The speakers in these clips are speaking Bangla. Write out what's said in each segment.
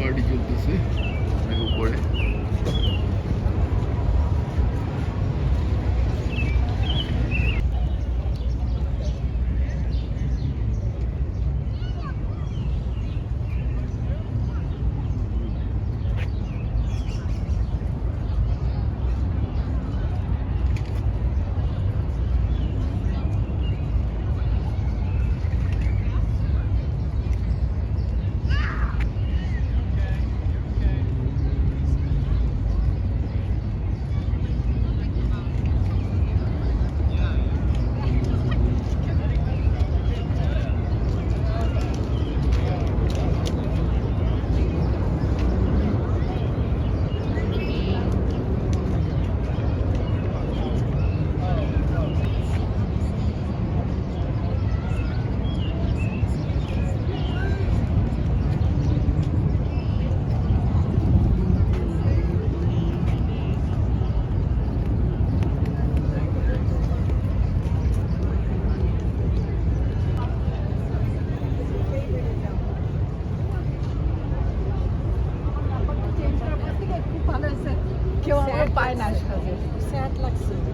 পার্টি চলতেছে উপরে।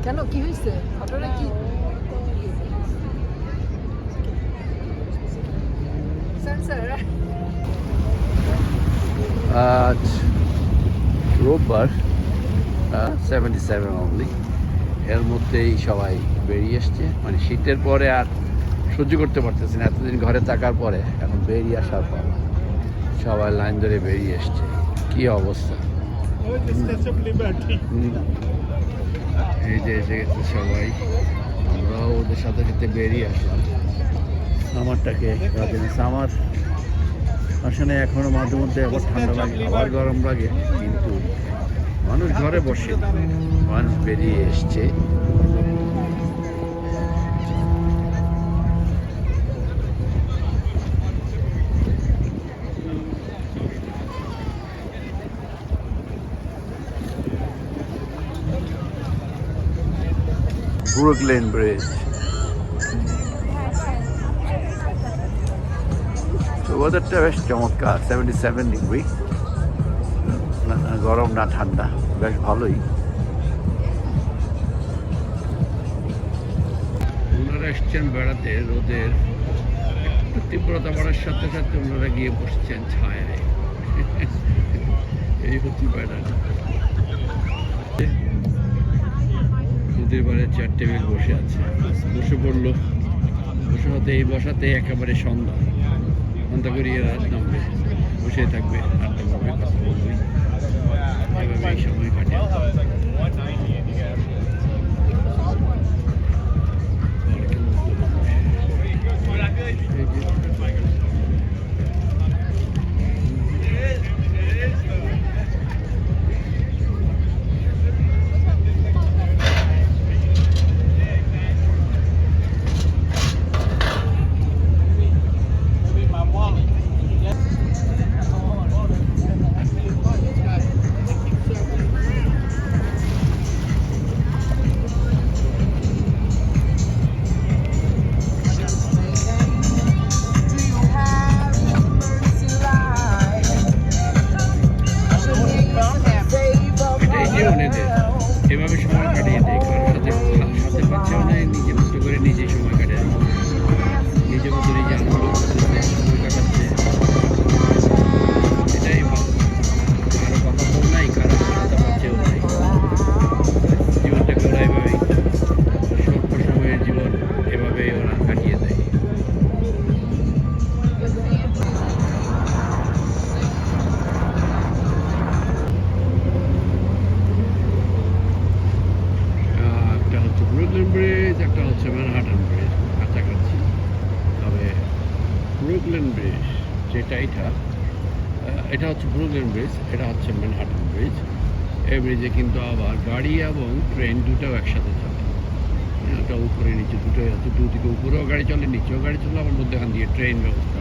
কেন কি হয়েছে ফটোটা কি আজ রোববার 77 অনলি, এর মধ্যেই সবাই বেরিয়ে এসছে। মানে শীতের পরে আর সহ্য করতে পারতেছে না, এতদিন ঘরে থাকার পরে এখন বেরিয়ে আসার পর সবাই লাইন ধরে বেরিয়ে এসছে। কি অবস্থা! এই যে এসে গেছে সবাই, আমরাও ওদের সাথে সাথে বেরিয়ে আসলাম। সামারটাকে সামার আসলে এখনো মাঝে মধ্যে আবার ঠান্ডা লাগে, আবার গরম লাগে, কিন্তু মানুষ ঘরে বসে, মানুষ বেরিয়ে এসছে। Brooklyn bridge. তো ওয়েদারটা বেশ চমৎকার, 77 ডিগ্রি, গরম না ঠান্ডা, বেশ ভালোই। ওনারা এসছেন বেড়াতে, রোদের একটু তীব্রতা বাড়ার সাথে সাথে ওনারা গিয়ে বসছেন ছায়ায়। এই হচ্ছে বেড়াটা। নদীর পাড়ে চেয়ার টেবিল বসে আছে, বসে পড়লো। বসে হতে এই বসাতে একেবারে সন্ধ্যা করিয়ে রাত নামবে, বসে থাকবে, আড্ডা পাবে, কথা বলবে, এভাবে এই সময় কাটে। এভাবে সময় কাটিয়ে দেয়, কারোর সাথে পাচ্ছেও না, নিজের মতো করে নিজেই সময় কাটিয়ে দেয়, নিজের মতো নিজে আনন্দ করতেছে, সময় কাটাচ্ছে। এটাই ভালো, কারো কথা তো নাই, কারো সাথে পাচ্ছেও নাই। জীবনটাকে ওরা এভাবেই, স্বল্প সময়ের জীবন এভাবেই ওরা কাটিয়ে দেয়। ব্রুকলিন ব্রিজ, একটা হচ্ছে ম্যানহাটন ব্রিজ, কাছাকাছি। তবে ব্রুকলিন ব্রিজ যেটা, এটা হচ্ছে ব্রুকলিন ব্রিজ, এটা হচ্ছে ম্যানহাটন ব্রিজ। এই ব্রিজে কিন্তু আবার গাড়ি এবং ট্রেন দুটোও একসাথে চলে। এটা উপরে নিচে দুটোই আছে, দুদিকে উপরেও গাড়ি চলে, নিচেও গাড়ি চলে, আবার মধ্যেখান দিয়ে ট্রেন ব্যবস্থা